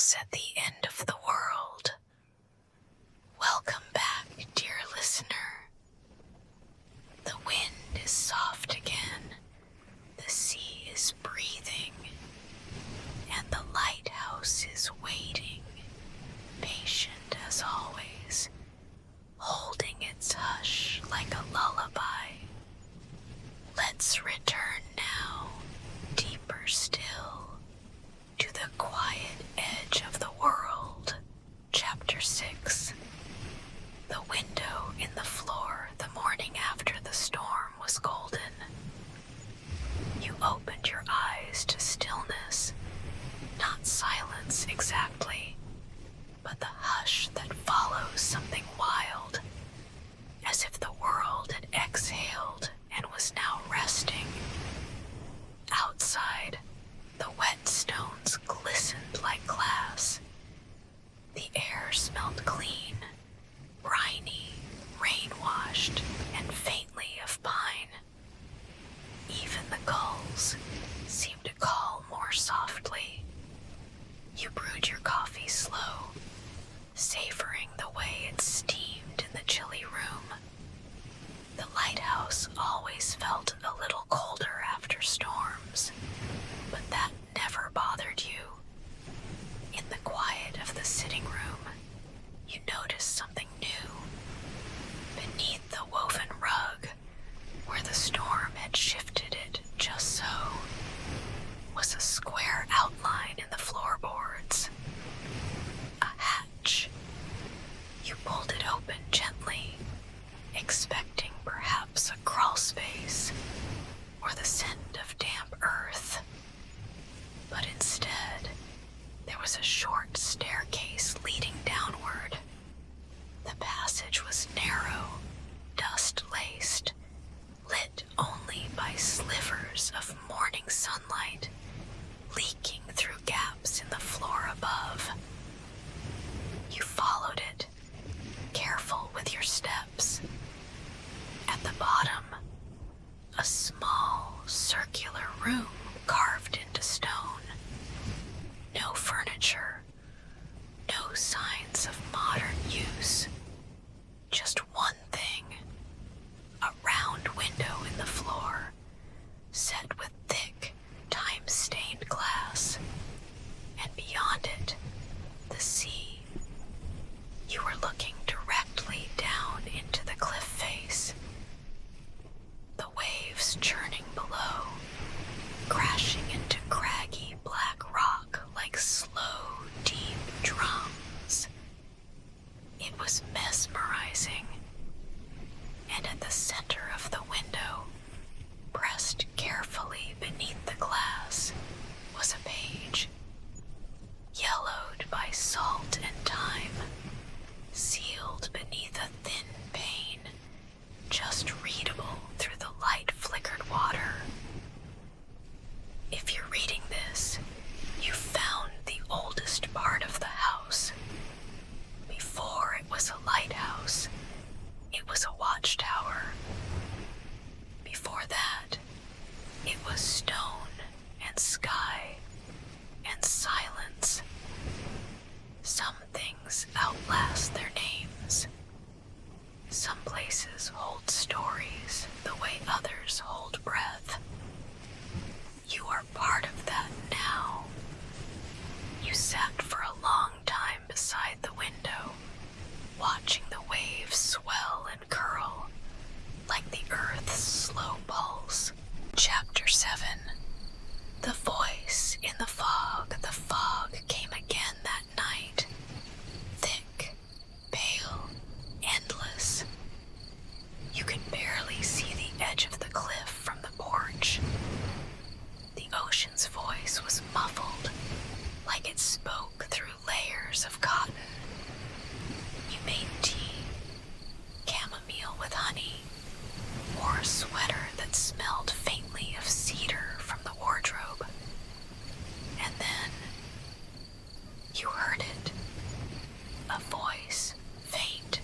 is at the end of the world. Welcome back, dear listener. The wind is soft again, the sea is breathing, and the lighthouse is waiting, patient as always, holding its hush like a lullaby. Let's return now, deeper still, to the quiet edge of the world. Chapter 6. The window in the floor the morning after the storm was golden. You opened your eyes to stillness, not silence exactly, but the hush that follows something wild, as if the world had exhaled and was now resting. Outside, the wet stones glistened like glass. The air smelled clean, briny, rain-washed, and faintly of pine. Even the gulls seemed to call more softly. You brewed your coffee slow, savoring the way it steamed in the chilly room. The lighthouse always felt a little colder after storms, but that never bothered you. In the quiet of the sitting room, you noticed something new. Beneath the woven rug, where the storm had shifted it just so, was a square outline in the floorboards. A hatch. You pulled it open gently, expecting perhaps a crawl space or the scent of damp earth. But instead, there was a short staircase leading downward. The passage was narrow, dust-laced, lit only by slivers of morning sunlight leaking through gaps in the floor above. You followed it, careful with your steps. At the bottom, a small, circular room carved into stone. No furniture, no signs of modern use. Just one thing, a round window in the floor, set with thick, time-stained glass, and beyond it, the sea. You were looking directly down into the cliff face, the waves churning below, crashing into craggy black rock like slow, deep drums. It was mesmerizing, and at the center of the window, pressed carefully beneath the glass, was a page, yellowed by salt and time, sealed beneath a thin pane, just readable through the light-flickered water. If you're reading this, you found the oldest part of the house. Before it was a lighthouse, it was a watchtower. Before that, it was stone and sky and silence. Some things outlast their names. Some places hold stories the way others hold breath. You are part of that now. You sat for a long time beside the window, watching the waves swell and curl, like the earth's slow pulse. Chapter 7. The voice in the fog. The fog came again that night. Thick, pale, endless. You could barely see the edge of the cliff from the porch. The ocean's voice was muffled, like it spoke through layers of cotton. You made tea, chamomile with honey, wore a sweater that smelled faintly of cedar from the wardrobe. And then you heard it, a voice, faint,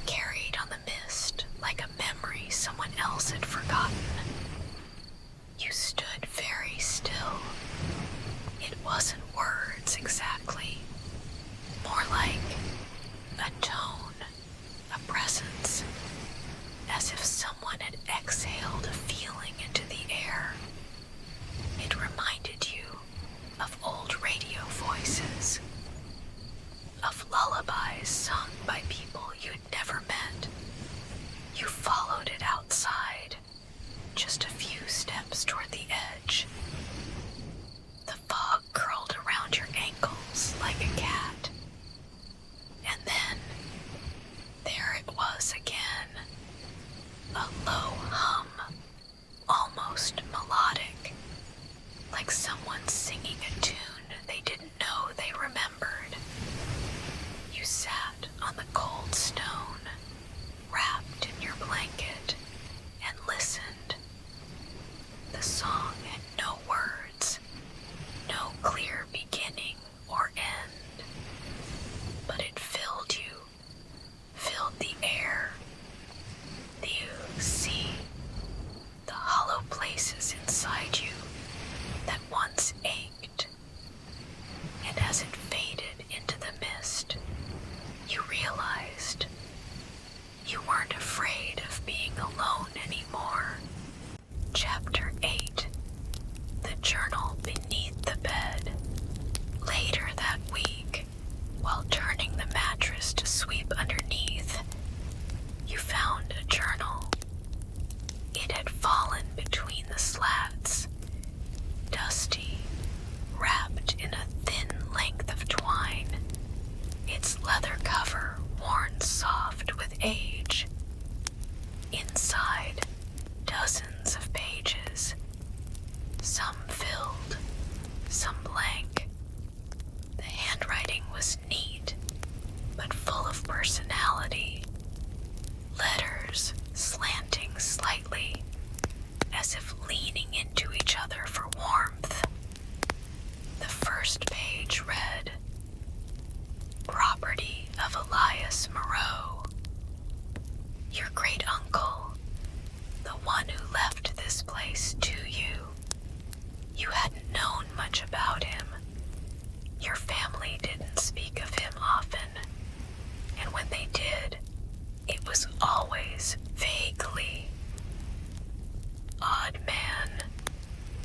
carried on the mist like a memory someone else had forgotten. You stood very still. It wasn't words exactly. first page read, "Property of Elias Moreau. Your great uncle, the one who left this place to you. You hadn't known much about him. Your family didn't speak of him often, and when they did, it was always vaguely. Odd man,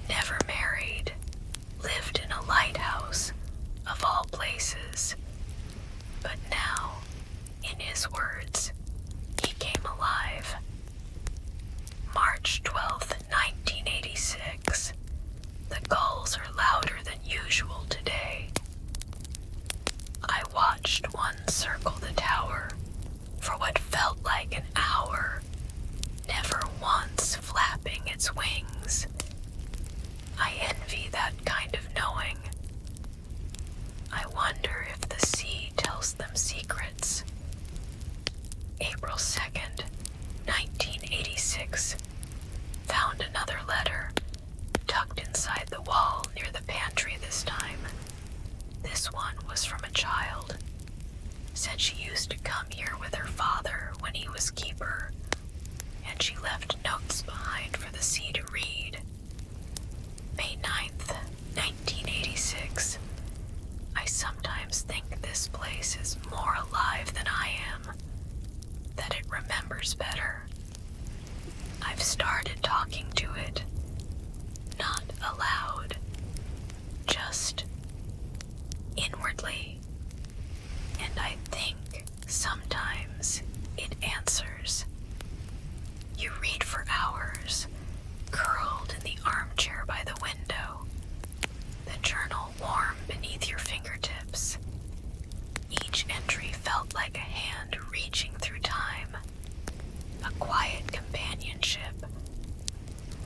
never married, lived in a lighthouse, of all places. But now, in his words, he came alive. March 12th, 1986. The gulls are louder than usual today. I watched one circle the tower for what felt like an hour, never once flapping its wings. I envy that kind of knowing. I wonder if the sea tells them secrets. April 2nd, 1986. Found another letter, tucked inside the wall near the pantry this time. This one was from a child. Said she used to come here with her father when he was keeper, and she left notes behind for the sea to read. May 9th, 1986. I sometimes think this place is more alive than I am, that it remembers better. I've started talking to it, not aloud, just inwardly, and I think sometimes it answers. You read for hours, curled in the armchair by the window, the journal warm beneath your fingertips. Each entry felt like a hand reaching through time, a quiet companionship,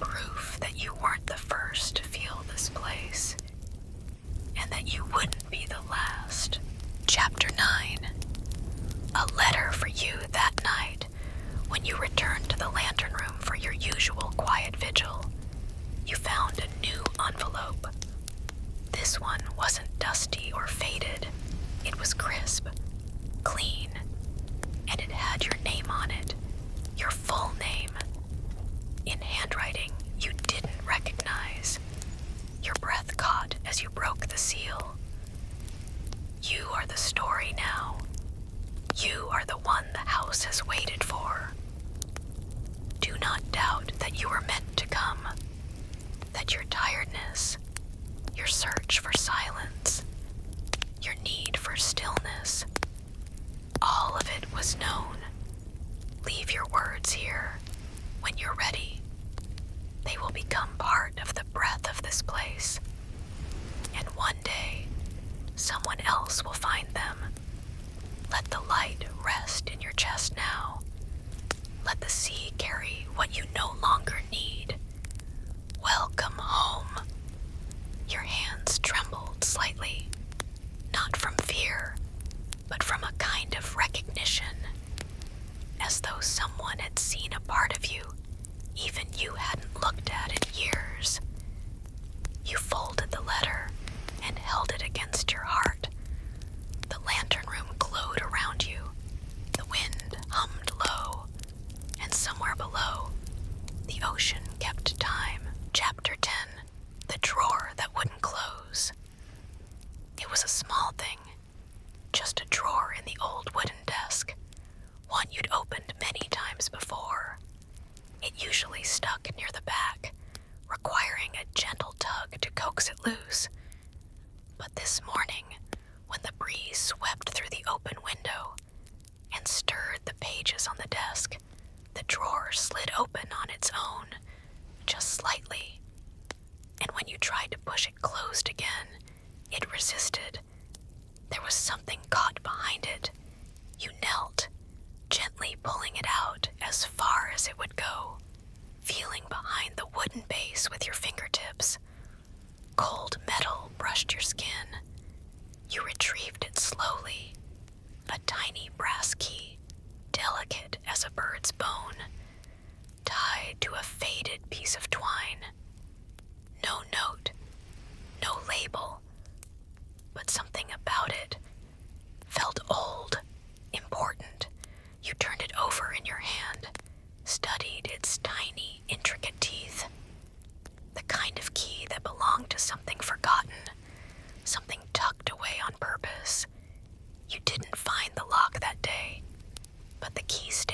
proof that you weren't the first to feel this place, and that you wouldn't be the last. Chapter 9. A letter for you that night when you returned to the lantern room for your usual quiet vigil. You found a new envelope. This one wasn't dusty or faded. It was crisp, clean, and it had your name on it, your full name, in handwriting you didn't recognize. Your breath caught as you broke the seal. You are the story now. You are the one the house has waited for. Do not doubt that you were meant to come, that your tiredness, your search for silence, your need for stillness, all of it was known. Leave your words here. When you're ready, they will become part of the breath of this place. And one day, someone else will find them. Let the light rest in your chest now. Let the sea carry what you no longer need. Welcome home. Your hands trembled slightly, not from fear, but from a kind of recognition, as though someone had seen a part of you even you hadn't looked at in years. You folded the letter and held it against your heart. The lantern room glowed around you. The wind hummed low, and somewhere below, the ocean kept time. Chapter 10. The drawer that wouldn't close. It was a small thing, just a drawer in the old wooden desk, one you'd opened many times before. It usually stuck near the back, requiring a gentle tug to coax it loose. But this morning, when the breeze swept through the open window and stirred the pages on the desk, the drawer slid open on its own, just slightly. And when you tried to push it closed again, it resisted. There was something caught behind it. You knelt, gently pulling it out as far as it would go, feeling behind the wooden base with your fingertips. Cold metal brushed your skin. You retrieved it slowly, a tiny brass key, delicate as a bird's bone, tied to a faded piece of twine. No note, no label, keystone.